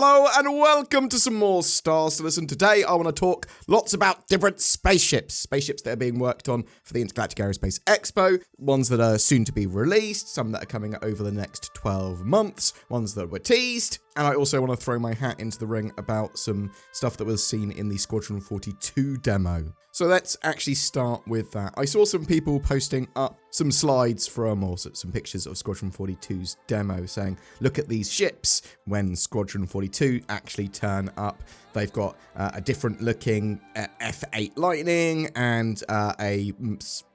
Hello and welcome to some more Star Citizen. Today I want to talk lots about different spaceships that are being worked on for the Intergalactic Aerospace Expo, ones that are soon to be released, some that are coming over the next 12 months, ones that were teased, and I also want to throw my hat into the ring about some stuff that was seen in the Squadron 42 demo. So let's actually start with that. I saw some people posting up some slides from, or some pictures of Squadron 42's demo saying, look at these ships when Squadron 42 actually turn up. They've got a different looking F8 Lightning and a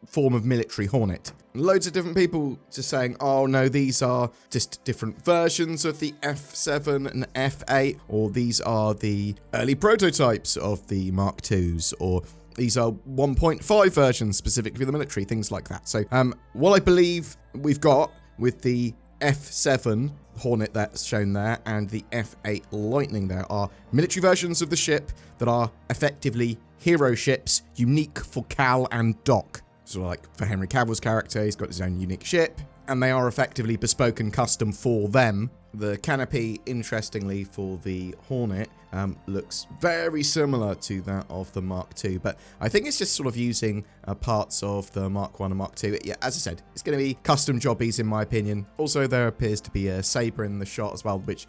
form of military Hornet. Loads of different people just saying, oh no, these are just different versions of the F7 and F8, or these are the early prototypes of the Mark IIs, or these are 1.5 versions specifically for the military, things like that. So what I believe we've got with the F7 Hornet that's shown there and the F8 Lightning there are military versions of the ship that are effectively hero ships, unique for Cal and Doc. So like for Henry Cavill's character, he's got his own unique ship, and they are effectively bespoke and custom for them. The canopy, interestingly, for the Hornet looks very similar to that of the Mark II, but I think it's just sort of using parts of the Mark I and Mark II. Yeah, as I said, it's going to be custom jobbies in my opinion. Also, there appears to be a saber in the shot as well, which,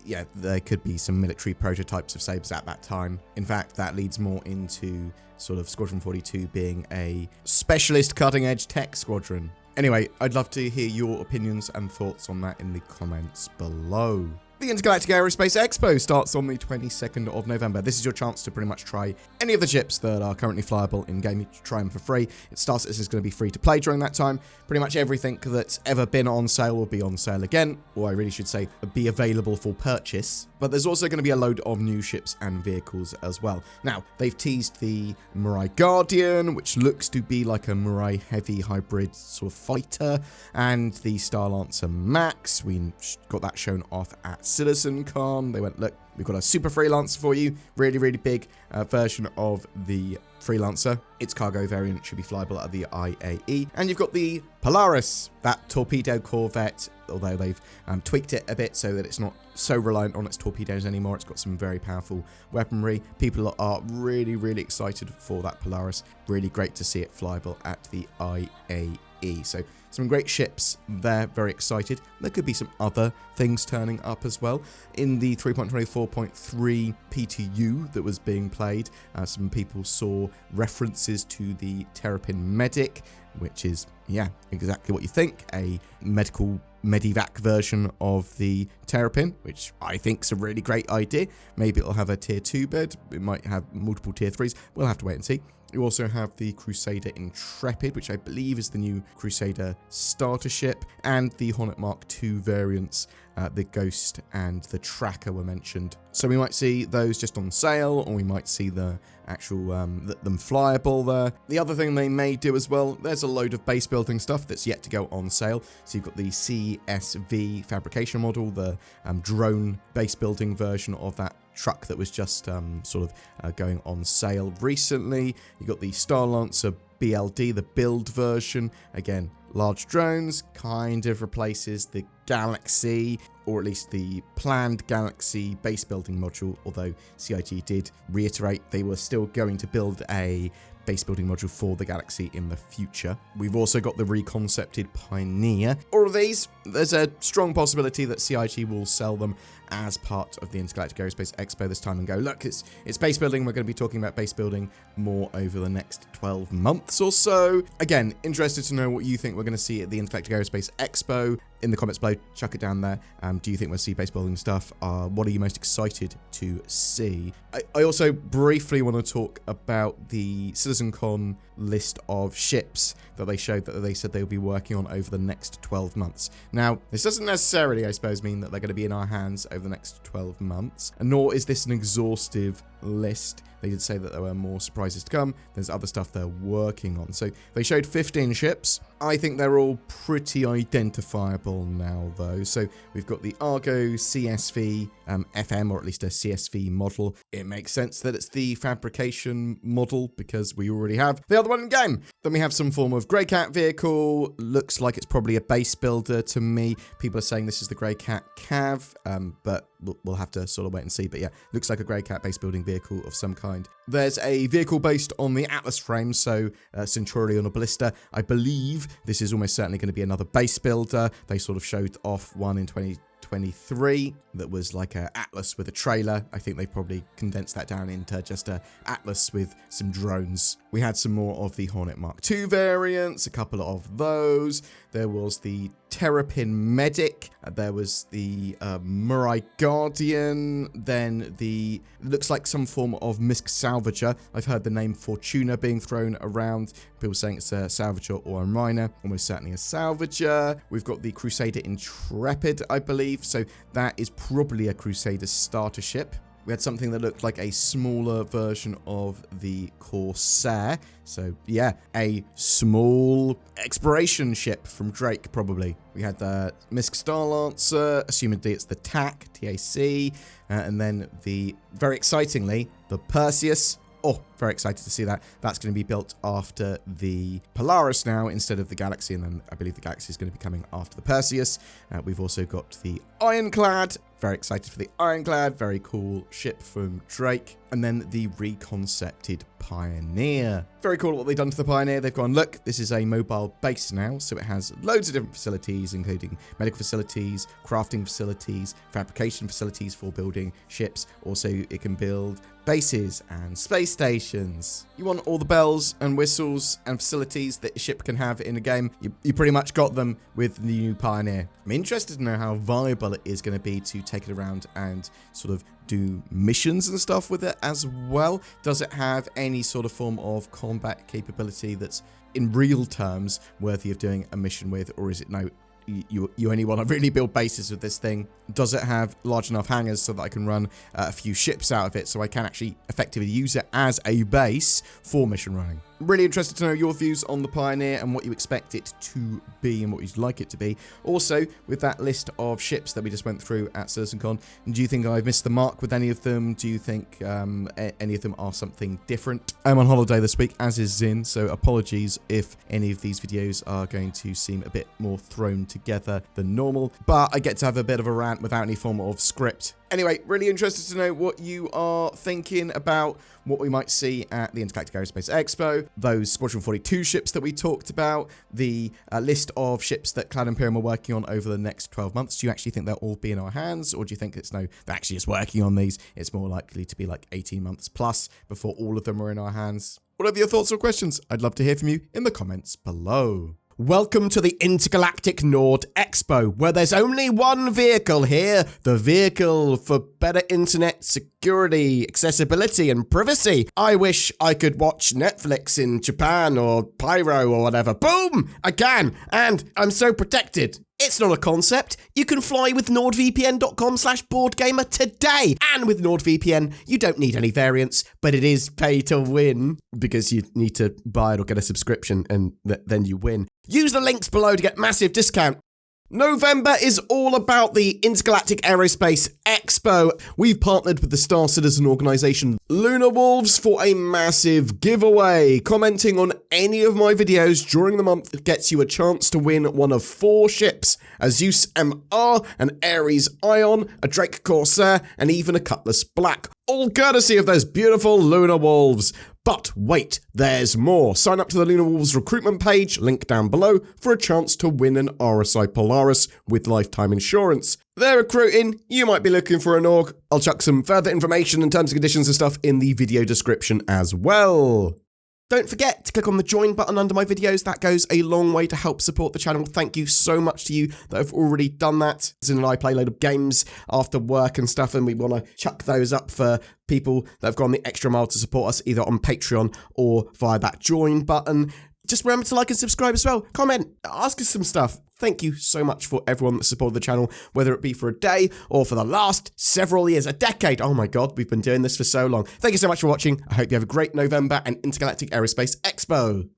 yeah, there could be some military prototypes of sabers at that time. In fact, that leads more into sort of Squadron 42 being a specialist cutting-edge tech squadron. Anyway, I'd love to hear your opinions and thoughts on that in the comments below. The Intergalactic Aerospace Expo starts on the 22nd of November. This is your chance to pretty much try any of the ships that are currently flyable in-game. You can try them for free. Star Citizen is going to be free to play during that time. Pretty much everything that's ever been on sale will be on sale again, or I really should say be available for purchase. But there's also going to be a load of new ships and vehicles as well. Now, they've teased the Mirai Guardian, which looks to be like a Mirai Heavy hybrid sort of fighter, and the Star Lancer Max. We got that shown off at CitizenCon. They went, look, we've got a super freelancer for you, really, really big version of the freelancer. Its cargo variant should be flyable at the IAE. And you've got the Polaris, that torpedo corvette, although they've tweaked it a bit so that it's not so reliant on its torpedoes anymore. It's got some very powerful weaponry. People are really, really excited for that Polaris. Really great to see it flyable at the IAE. So some great ships there, very excited. There could be some other things turning up as well. In the 3.24.3 PTU that was being played, some people saw references to the Terrapin Medic, which is, yeah, exactly what you think, a medical Medivac version of the Terrapin, which I think is a really great idea. Maybe it'll have a tier 2 bed, it might have multiple tier 3s, we'll have to wait and see. You also have the Crusader Intrepid, which I believe is the new Crusader starter ship, and the Hornet Mark II variants, the Ghost and the Tracker were mentioned. So we might see those just on sale, or we might see the actual them flyable there. The other thing they may do as well, there's a load of base building stuff that's yet to go on sale. So you've got the CSV fabrication model, the drone base building version of that truck that was just sort of going on sale recently. You got the Star Lancer BLD, the build version. Again, large drones, kind of replaces the Galaxy, or at least the planned Galaxy base building module, although CIG did reiterate they were still going to build a base building module for the Galaxy in the future. We've also got the reconcepted Pioneer. All of these, there's a strong possibility that CIG will sell them as part of the Intergalactic Aerospace Expo this time and go, look, it's base building. We're going to be talking about base building more over the next 12 months or so. Again, interested to know what you think we're going to see at the Intergalactic Aerospace Expo. In the comments below, chuck it down there. Do you think we'll see base building stuff? What are you most excited to see? I also briefly want to talk about the CitizenCon list of ships that they showed that they said they'll be working on over the next 12 months. Now, this doesn't necessarily, I suppose, mean that they're going to be in our hands over the next 12 months, and nor is this an exhaustive list. They did say that there were more surprises to come. There's other stuff they're working on. So they showed 15 ships. I think they're all pretty identifiable now, though. So we've got the Argo CSV FM, or at least a CSV model. It makes sense that it's the fabrication model because we you already have the other one in game. Then we have some form of Grey Cat vehicle. Looks like it's probably a base builder to me. People are saying this is the Grey Cat Cav, but we'll have to sort of wait and see. But yeah, looks like a Grey Cat base building vehicle of some kind. There's a vehicle based on the Atlas frame, so Centurion or Ballista. I believe this is almost certainly going to be another base builder. They sort of showed off one in 2023 that was like a Atlas with a trailer. I think they probably condensed that down into just a Atlas with some drones. We had some more of the Hornet Mark II variants, a couple of those. There was the Terrapin Medic. There was the Murai Guardian. Then the looks like some form of Misk Salvager. I've heard the name Fortuna being thrown around. People saying it's a Salvager or a Miner. Almost certainly a Salvager. We've got the Crusader Intrepid, I believe. So that is probably a Crusader starter ship. We had something that looked like a smaller version of the Corsair. So, yeah, a small exploration ship from Drake, probably. We had the Misk Star Lancer, assumedly it's the TAC, TAC, and then the, very excitingly, the Perseus. Oh, very excited to see that. That's going to be built after the Polaris now instead of the Galaxy, and then I believe the Galaxy is going to be coming after the Perseus. We've also got the Ironclad. Very excited for the Ironclad. Very cool ship from Drake. And then the reconcepted Pioneer. Very cool what they've done to the Pioneer. They've gone, look, this is a mobile base now, so it has loads of different facilities, including medical facilities, crafting facilities, fabrication facilities for building ships. Also, it can build bases and space stations. You want all the bells and whistles and facilities that a ship can have in a game. You pretty much got them with the new Pioneer. I'm interested to know how viable it is going to be to take it around and sort of do missions and stuff with it as well. Does it have any sort of form of combat capability that's in real terms worthy of doing a mission with, or is it no, you only want to really build bases with this thing? Does it have large enough hangars so that I can run a few ships out of it so I can actually effectively use it as a base for mission running? Really interested to know your views on the Pioneer and what you expect it to be and what you'd like it to be. Also, with that list of ships that we just went through at CitizenCon, do you think I've missed the mark with any of them? Do you think any of them are something different? I'm on holiday this week, as is Zin, so apologies if any of these videos are going to seem a bit more thrown together than normal, but I get to have a bit of a rant without any form of script. Anyway, really interested to know what you are thinking about what we might see at the Intergalactic Aerospace Expo, those Squadron 42 ships that we talked about, the list of ships that Cloud Imperium are working on over the next 12 months. Do you actually think they'll all be in our hands, or do you think it's no, they're actually just working on these? It's more likely to be like 18 months plus before all of them are in our hands. Whatever your thoughts or questions, I'd love to hear from you in the comments below. Welcome to the Intergalactic Nord Expo, where there's only one vehicle here, the vehicle for better internet security, accessibility, and privacy. I wish I could watch Netflix in Japan or Pyro or whatever. Boom! I can, and I'm so protected. It's not a concept. You can fly with nordvpn.com/BoredGamer today. And with NordVPN, you don't need any variants, but it is pay to win because you need to buy it or get a subscription and then you win. Use the links below to get massive discount. November is all about the Intergalactic Aerospace Expo. We've partnered with the Star Citizen organisation Lunar Wolves for a massive giveaway. Commenting on any of my videos during the month gets you a chance to win one of 4 ships, a Zeus MR, an Ares Ion, a Drake Corsair, and even a Cutlass Black. All courtesy of those beautiful Lunar Wolves. But wait, there's more. Sign up to the Lunar Wolves recruitment page, link down below, for a chance to win an RSI Polaris with lifetime insurance. They're recruiting, you might be looking for an org. I'll chuck some further information and terms and conditions and stuff in the video description as well. Don't forget to click on the join button under my videos. That goes a long way to help support the channel. Thank you so much to you that have already done that. Zin and I play a load of games after work and stuff, and we want to chuck those up for people that have gone the extra mile to support us either on Patreon or via that join button. Just remember to like and subscribe as well. Comment, ask us some stuff. Thank you so much for everyone that supported the channel, whether it be for a day or for the last several years, a decade. Oh my God, we've been doing this for so long. Thank you so much for watching. I hope you have a great November and Intergalactic Aerospace Expo.